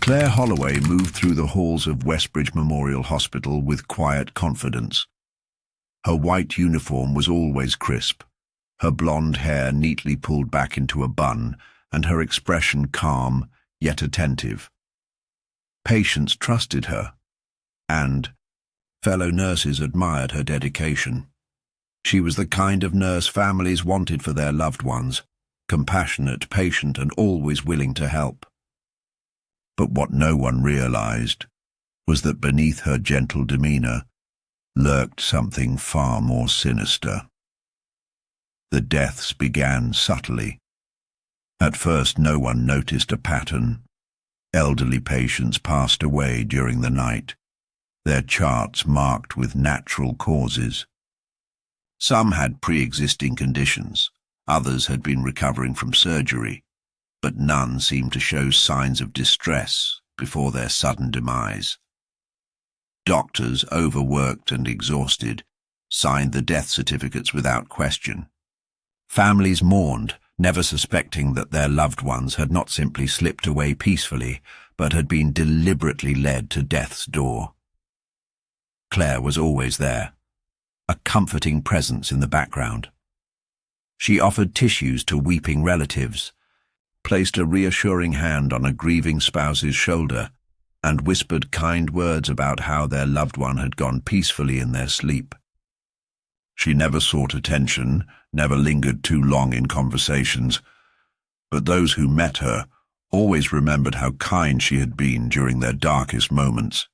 Claire Holloway moved through the halls of Westbridge Memorial Hospital with quiet confidence. Her white uniform was always crisp, her blonde hair neatly pulled back into a bun, and her expression calm, yet attentive. Patients trusted her, and fellow nurses admired her dedication. She was the kind of nurse families wanted for their loved ones, compassionate, patient, and always willing to help. But what no one realized was that beneath her gentle demeanor lurked something far more sinister. The deaths began subtly. At first, no one noticed a pattern. Elderly patients passed away during the night, their charts marked with natural causes. Some had pre-existing conditions, others had been recovering from surgery, but none seemed to show signs of distress before their sudden demise. Doctors, overworked and exhausted, signed the death certificates without question. Families mourned, never suspecting that their loved ones had not simply slipped away peacefully, but had been deliberately led to death's door. Claire was always there, a comforting presence in the background. She offered tissues to weeping relatives, placed a reassuring hand on a grieving spouse's shoulder, and whispered kind words about how their loved one had gone peacefully in their sleep. She never sought attention, never lingered too long in conversations, but those who met her always remembered how kind she had been during their darkest moments.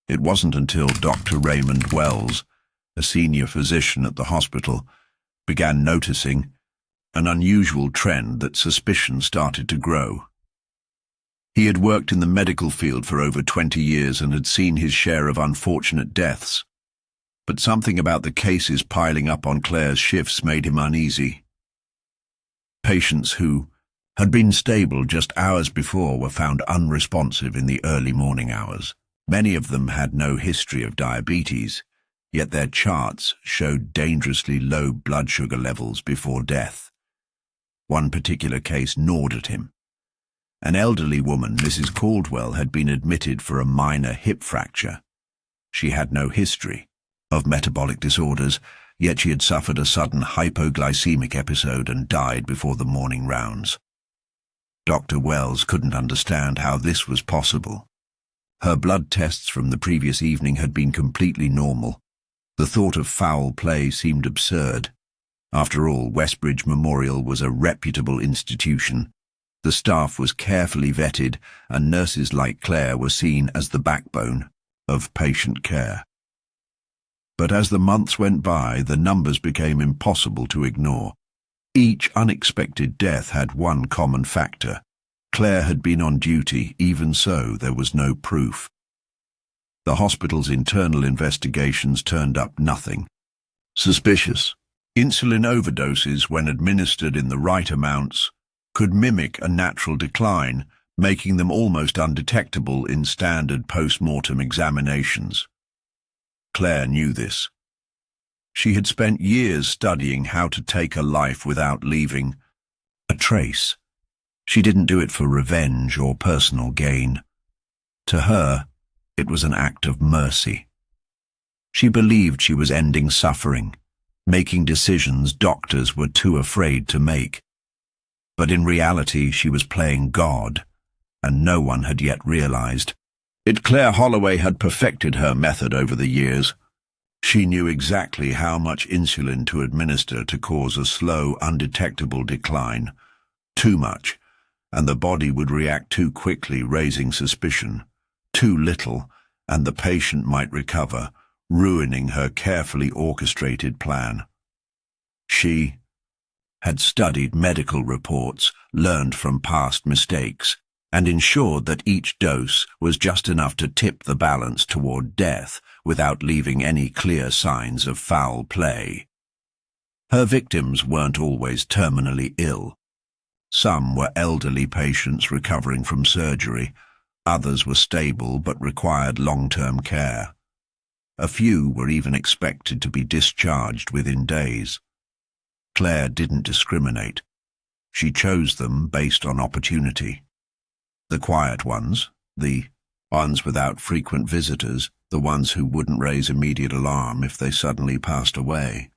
It wasn't until Dr. Raymond Wells, a senior physician at the hospital, began noticing an unusual trend that suspicion started to grow. He had worked in the medical field for over 20 years and had seen his share of unfortunate deaths. But something about the cases piling up on Claire's shifts made him uneasy. Patients who had been stable just hours before were found unresponsive in the early morning hours. Many of them had no history of diabetes, yet their charts showed dangerously low blood sugar levels before death. One particular case gnawed at him. An elderly woman, Mrs. Caldwell, had been admitted for a minor hip fracture. She had no history of metabolic disorders, yet she had suffered a sudden hypoglycemic episode and died before the morning rounds. Dr. Wells couldn't understand how this was possible. Her blood tests from the previous evening had been completely normal. The thought of foul play seemed absurd. After all, Westbridge Memorial was a reputable institution. The staff was carefully vetted, and nurses like Claire were seen as the backbone of patient care. But as the months went by, the numbers became impossible to ignore. Each unexpected death had one common factor. Claire had been on duty, even so there was no proof. The hospital's internal investigations turned up nothing. Suspicious. Insulin overdoses, when administered in the right amounts, could mimic a natural decline, making them almost undetectable in standard post-mortem examinations. Claire knew this. She had spent years studying how to take a life without leaving a trace. She didn't do it for revenge or personal gain. To her, it was an act of mercy. She believed she was ending suffering, making decisions doctors were too afraid to make. But in reality, she was playing God, and no one had yet realized it. Claire Holloway had perfected her method over the years. She knew exactly how much insulin to administer to cause a slow, undetectable decline. Too much, and the body would react too quickly, raising suspicion. Too little, and the patient might recover, ruining her carefully orchestrated plan. She had studied medical reports, learned from past mistakes, and ensured that each dose was just enough to tip the balance toward death without leaving any clear signs of foul play. Her victims weren't always terminally ill. Some were elderly patients recovering from surgery. Others were stable but required long-term care. A few were even expected to be discharged within days. Claire didn't discriminate. She chose them based on opportunity. The quiet ones, The ones without frequent visitors, the ones who wouldn't raise immediate alarm if they suddenly passed away.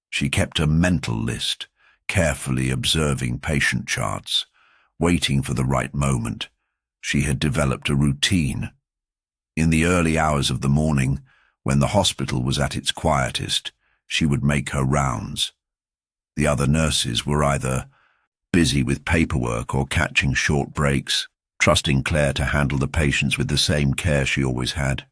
She kept a mental list, carefully observing patient charts, waiting for the right moment. She had developed a routine. In the early hours of the morning, when the hospital was at its quietest, she would make her rounds. The other nurses were either busy with paperwork or catching short breaks, trusting Claire to handle the patients with the same care she always had.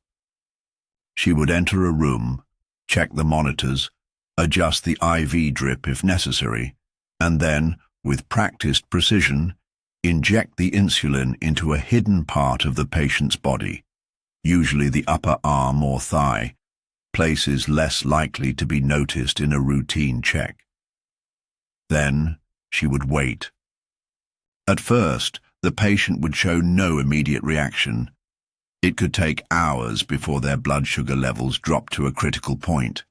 She would enter a room, check the monitors, adjust the IV drip if necessary, and then, with practiced precision, inject the insulin into a hidden part of the patient's body, usually the upper arm or thigh, places less likely to be noticed in a routine check. Then she would wait. At first, the patient would show no immediate reaction. It could take hours before their blood sugar levels dropped to a critical point.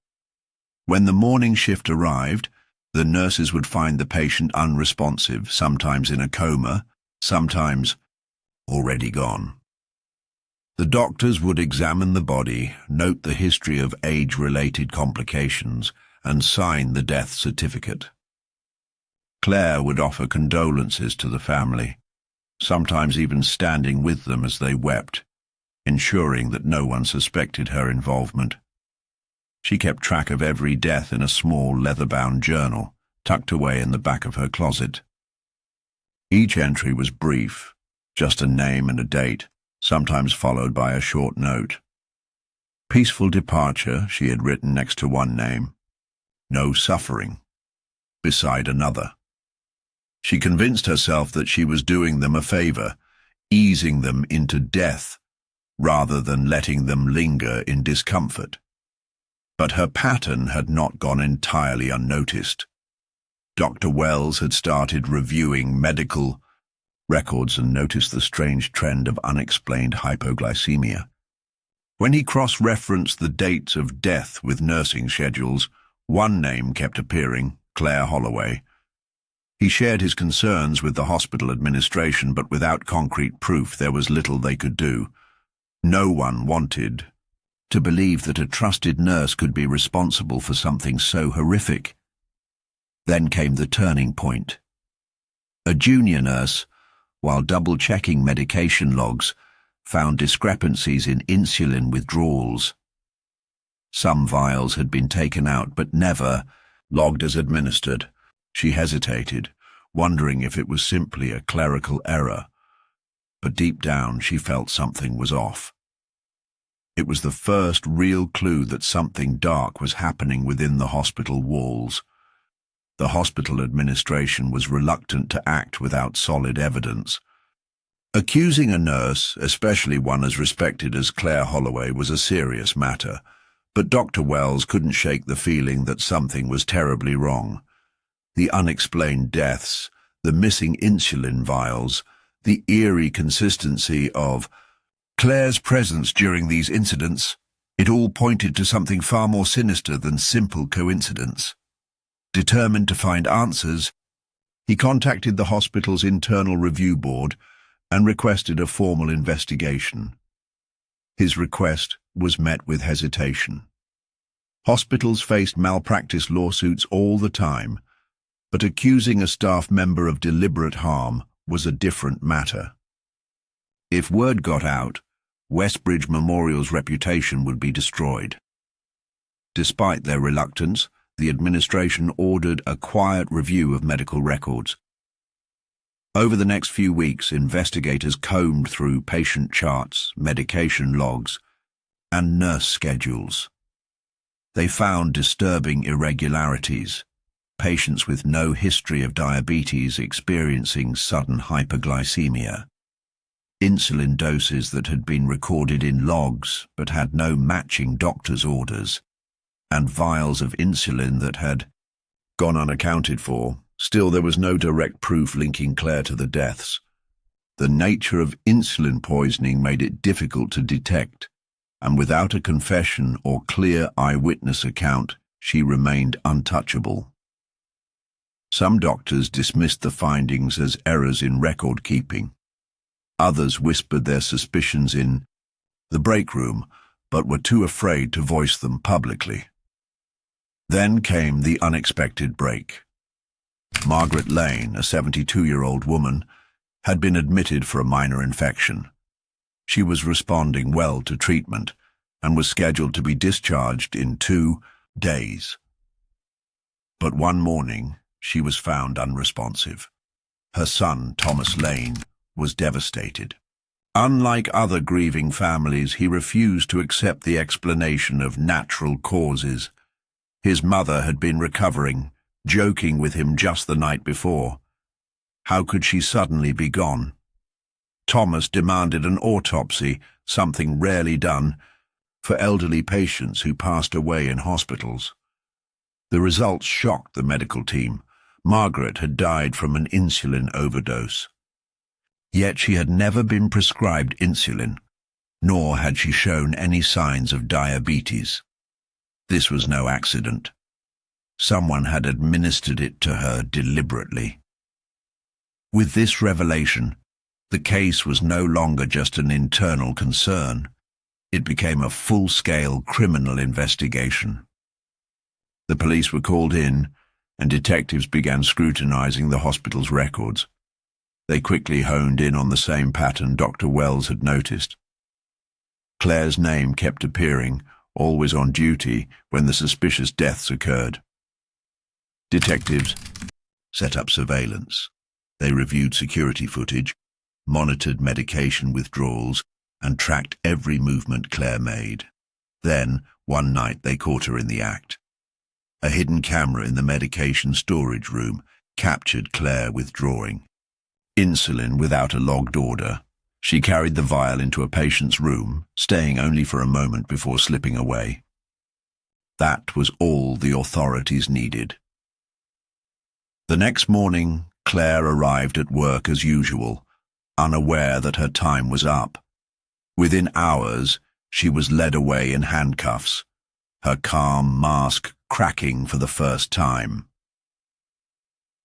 When the morning shift arrived, the nurses would find the patient unresponsive, sometimes in a coma, sometimes already gone. The doctors would examine the body, note the history of age-related complications, and sign the death certificate. Claire would offer condolences to the family, sometimes even standing with them as they wept, ensuring that no one suspected her involvement. She kept track of every death in a small leather-bound journal, tucked away in the back of her closet. Each entry was brief, just a name and a date, sometimes followed by a short note. Peaceful departure, she had written next to one name. No suffering, beside another. She convinced herself that she was doing them a favor, easing them into death, rather than letting them linger in discomfort. But her pattern had not gone entirely unnoticed. Dr. Wells had started reviewing medical records and noticed the strange trend of unexplained hypoglycemia. When he cross-referenced the dates of death with nursing schedules, one name kept appearing, Claire Holloway. He shared his concerns with the hospital administration, but without concrete proof there was little they could do. No one wanted to believe that a trusted nurse could be responsible for something so horrific. Then came the turning point. A junior nurse, while double-checking medication logs, found discrepancies in insulin withdrawals. Some vials had been taken out but never logged as administered. She hesitated, wondering if it was simply a clerical error. But deep down she felt something was off. It was the first real clue that something dark was happening within the hospital walls. The hospital administration was reluctant to act without solid evidence. Accusing a nurse, especially one as respected as Claire Holloway, was a serious matter, but Dr. Wells couldn't shake the feeling that something was terribly wrong. The unexplained deaths, the missing insulin vials, the eerie consistency of Claire's presence during these incidents, it all pointed to something far more sinister than simple coincidence. Determined to find answers, he contacted the hospital's internal review board and requested a formal investigation. His request was met with hesitation. Hospitals faced malpractice lawsuits all the time, but accusing a staff member of deliberate harm was a different matter. If word got out, Westbridge Memorial's reputation would be destroyed. Despite their reluctance, the administration ordered a quiet review of medical records. Over the next few weeks, investigators combed through patient charts, medication logs, and nurse schedules. They found disturbing irregularities. Patients with no history of diabetes experiencing sudden hyperglycemia. Insulin doses that had been recorded in logs but had no matching doctor's orders. And vials of insulin that had gone unaccounted for. Still, there was no direct proof linking Claire to the deaths. The nature of insulin poisoning made it difficult to detect, and without a confession or clear eyewitness account, she remained untouchable. Some doctors dismissed the findings as errors in record-keeping. Others whispered their suspicions in the break room, but were too afraid to voice them publicly. Then came the unexpected break. Margaret Lane, a 72-year-old woman, had been admitted for a minor infection. She was responding well to treatment and was scheduled to be discharged in 2 days. But one morning, she was found unresponsive. Her son, Thomas Lane, was devastated. Unlike other grieving families, he refused to accept the explanation of natural causes. His mother had been recovering, joking with him just the night before. How could she suddenly be gone? Thomas demanded an autopsy, something rarely done, for elderly patients who passed away in hospitals. The results shocked the medical team. Margaret had died from an insulin overdose. Yet she had never been prescribed insulin, nor had she shown any signs of diabetes. This was no accident. Someone had administered it to her deliberately. With this revelation, the case was no longer just an internal concern. It became a full-scale criminal investigation. The police were called in, and detectives began scrutinizing the hospital's records. They quickly honed in on the same pattern Dr. Wells had noticed. Claire's name kept appearing, always on duty, when the suspicious deaths occurred. Detectives set up surveillance. They reviewed security footage, monitored medication withdrawals, and tracked every movement Claire made. Then, one night, they caught her in the act. A hidden camera in the medication storage room captured Claire withdrawing insulin without a logged order. She carried the vial into a patient's room, staying only for a moment before slipping away. That was all the authorities needed. The next morning, Claire arrived at work as usual, unaware that her time was up. Within hours, she was led away in handcuffs, her calm mask cracking for the first time.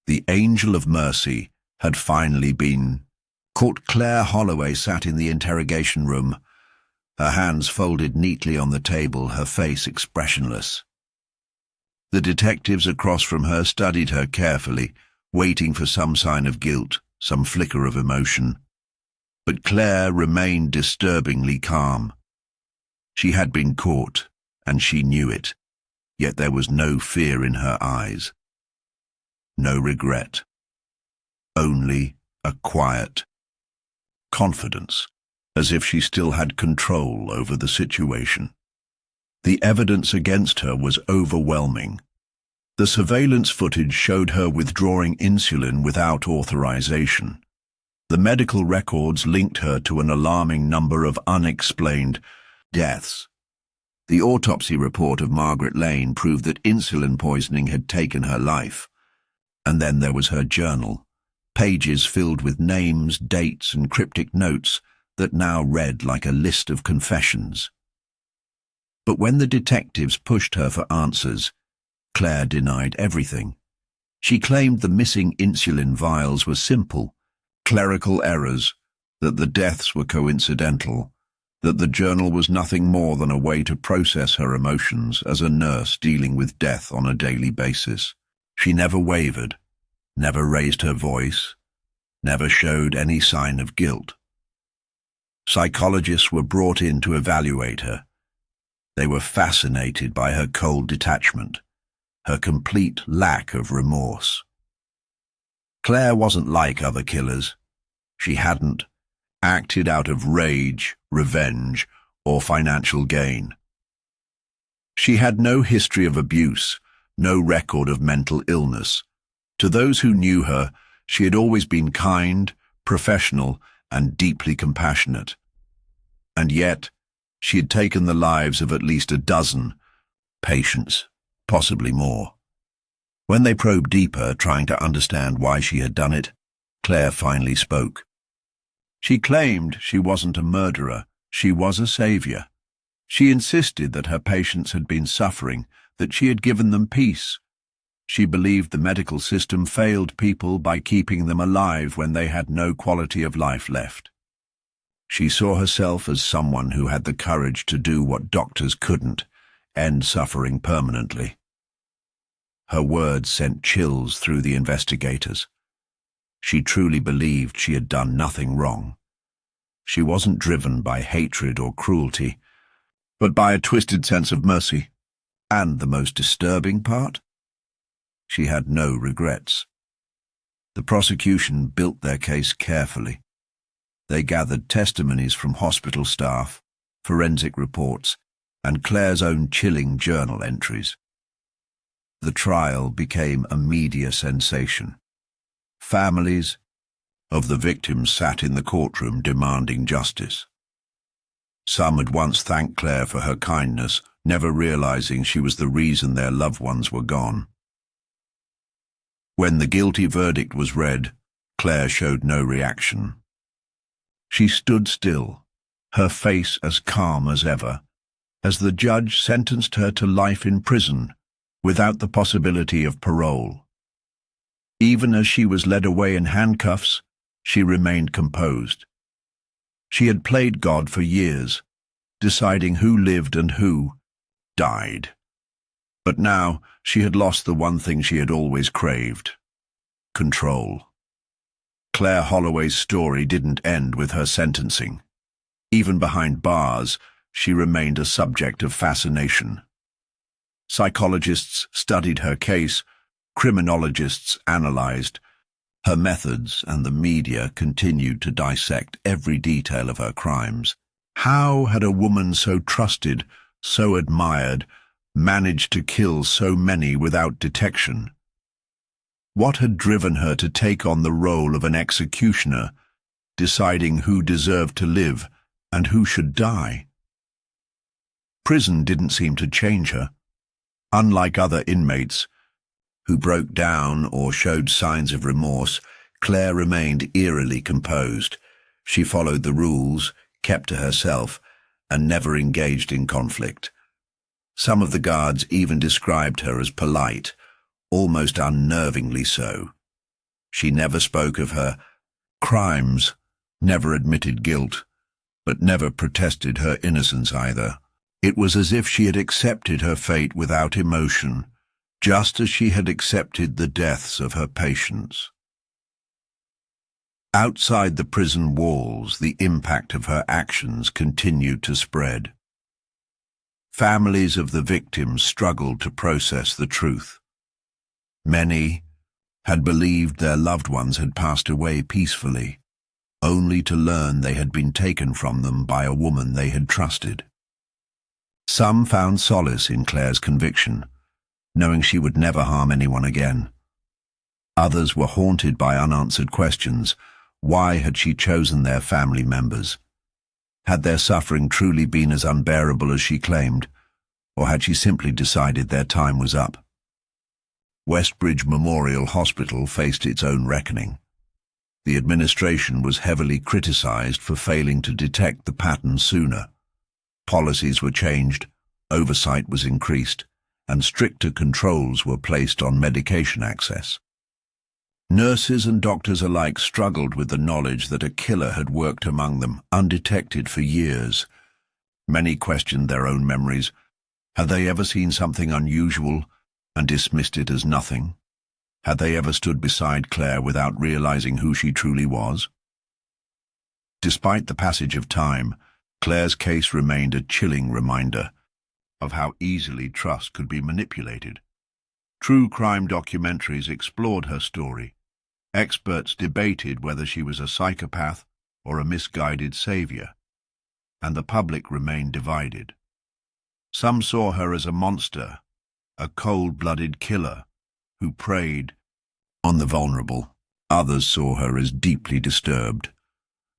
The angel of mercy had finally been caught. Claire Holloway sat in the interrogation room, her hands folded neatly on the table, her face expressionless. The detectives across from her studied her carefully, waiting for some sign of guilt, some flicker of emotion. But Claire remained disturbingly calm. She had been caught, and she knew it, yet there was no fear in her eyes. No regret. Only a quiet confidence, as if she still had control over the situation. The evidence against her was overwhelming. The surveillance footage showed her withdrawing insulin without authorization. The medical records linked her to an alarming number of unexplained deaths. The autopsy report of Margaret Lane proved that insulin poisoning had taken her life. And then there was her journal, pages filled with names, dates, and cryptic notes that now read like a list of confessions. But when the detectives pushed her for answers, Claire denied everything. She claimed the missing insulin vials were simple, clerical errors, that the deaths were coincidental, that the journal was nothing more than a way to process her emotions as a nurse dealing with death on a daily basis. She never wavered, never raised her voice, never showed any sign of guilt. Psychologists were brought in to evaluate her. They were fascinated by her cold detachment, her complete lack of remorse. Claire wasn't like other killers. She hadn't acted out of rage, revenge, or financial gain. She had no history of abuse, no record of mental illness. To those who knew her, she had always been kind, professional, and deeply compassionate. And yet, she had taken the lives of at least a dozen patients, possibly more. When they probed deeper, trying to understand why she had done it, Claire finally spoke. She claimed she wasn't a murderer, she was a savior. She insisted that her patients had been suffering, that she had given them peace. She believed the medical system failed people by keeping them alive when they had no quality of life left. She saw herself as someone who had the courage to do what doctors couldn't, end suffering permanently. Her words sent chills through the investigators. She truly believed she had done nothing wrong. She wasn't driven by hatred or cruelty, but by a twisted sense of mercy. And the most disturbing part? She had no regrets. The prosecution built their case carefully. They gathered testimonies from hospital staff, forensic reports, and Claire's own chilling journal entries. The trial became a media sensation. Families of the victims sat in the courtroom demanding justice. Some had once thanked Claire for her kindness, never realizing she was the reason their loved ones were gone. When the guilty verdict was read, Claire showed no reaction. She stood still, her face as calm as ever, as the judge sentenced her to life in prison without the possibility of parole. Even as she was led away in handcuffs, she remained composed. She had played God for years, deciding who lived and who died. But now she had lost the one thing she had always craved: control. Claire Holloway's story didn't end with her sentencing. Even behind bars, she remained a subject of fascination. Psychologists studied her case, criminologists analyzed her methods, and the media continued to dissect every detail of her crimes. How had a woman so trusted, so admired, managed to kill so many without detection? What had driven her to take on the role of an executioner, deciding who deserved to live and who should die? Prison didn't seem to change her. Unlike other inmates who broke down or showed signs of remorse, Claire remained eerily composed. She followed the rules, kept to herself, and never engaged in conflict. Some of the guards even described her as polite, almost unnervingly so. She never spoke of her crimes, never admitted guilt, but never protested her innocence either. It was as if she had accepted her fate without emotion, just as she had accepted the deaths of her patients. Outside the prison walls, the impact of her actions continued to spread. Families of the victims struggled to process the truth. Many had believed their loved ones had passed away peacefully, only to learn they had been taken from them by a woman they had trusted. Some found solace in Claire's conviction, knowing she would never harm anyone again. Others were haunted by unanswered questions. Why had she chosen their family members? Had their suffering truly been as unbearable as she claimed, or had she simply decided their time was up? Westbridge Memorial Hospital faced its own reckoning. The administration was heavily criticized for failing to detect the pattern sooner. Policies were changed, oversight was increased, and stricter controls were placed on medication access. Nurses and doctors alike struggled with the knowledge that a killer had worked among them, undetected for years. Many questioned their own memories. Had they ever seen something unusual and dismissed it as nothing? Had they ever stood beside Claire without realizing who she truly was? Despite the passage of time, Claire's case remained a chilling reminder of how easily trust could be manipulated. True crime documentaries explored her story. Experts debated whether she was a psychopath or a misguided savior, and the public remained divided. Some saw her as a monster, a cold-blooded killer who preyed on the vulnerable. Others saw her as deeply disturbed,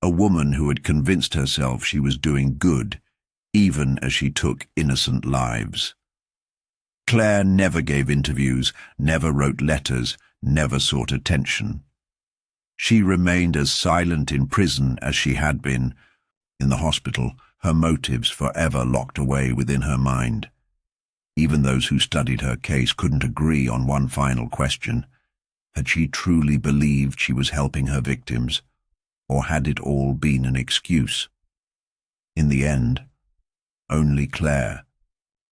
a woman who had convinced herself she was doing good, even as she took innocent lives. Claire never gave interviews, never wrote letters, never sought attention. She remained as silent in prison as she had been in the hospital, her motives forever locked away within her mind. Even those who studied her case couldn't agree on one final question. Had she truly believed she was helping her victims, or had it all been an excuse? In the end, only Claire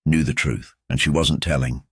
knew the truth, and she wasn't telling.